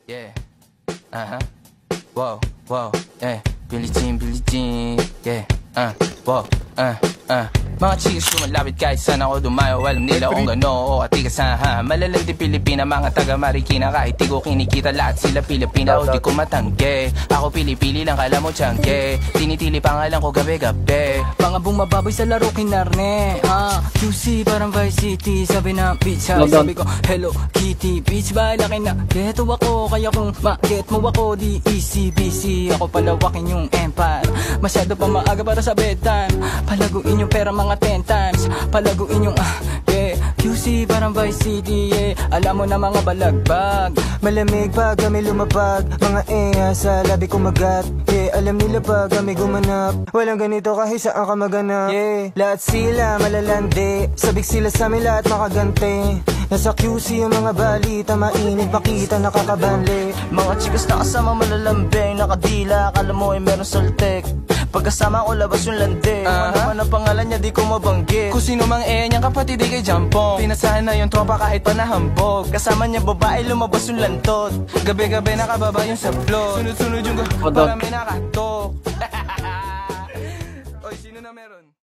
Yeah. Wow, wow, yeah. Billie Jean, yeah. Wow, Mga chicks lumalapit kahit saan ako dumayo. Alam nila kung gano o katigasahan. Malalandi Pilipina, mga taga Marikina. Kahit di ko kinikita, lahat sila Pilipina. O di ko matangge. Ako pili-pili lang, kala mo tiyangge. Tinitili pangalan ko gabi-gabi. Mga bumababoy sa laro kinarne. QC parang Vice City. Sabi na bitch, sabi ko Hello Kitty. Bitch ba laki na geto ako. Kaya kung ma-get mo ako, di easy busy. Ako palawakin yung empire. Masyado pa maaga para sa bedtime. Palaguin yung pera mga 10 times. Palaguin yung yeah. QC parang Vice City, yeah. Alam mo na mga balagbag. Malamig pag kami lumapag. Mga sa labi kumagat. Yeah, alam nila pag kami gumanap. Walang ganito kahit saan ka maganap. Yeah, lahat sila malalandi. Sabik sila sa amin lahat makaganti. Nasa QC yung mga balita. Mainit makita nakakabanli. Mga chikas na kasama malalambing. Nakadila, akala mo ay meron saltek. Pagkasama ko labas yung lande. Ano ang pangalan niya di ko mabanggit. Kung sino mang niyang kapatid di kay Jampong. Pinasahan na yung tropa kahit pa nahambog. Kasama niya babae lumabas yung lantot. Gabi-gabi nakababa yung sa floor. Sunod-sunod yung para may nakatok.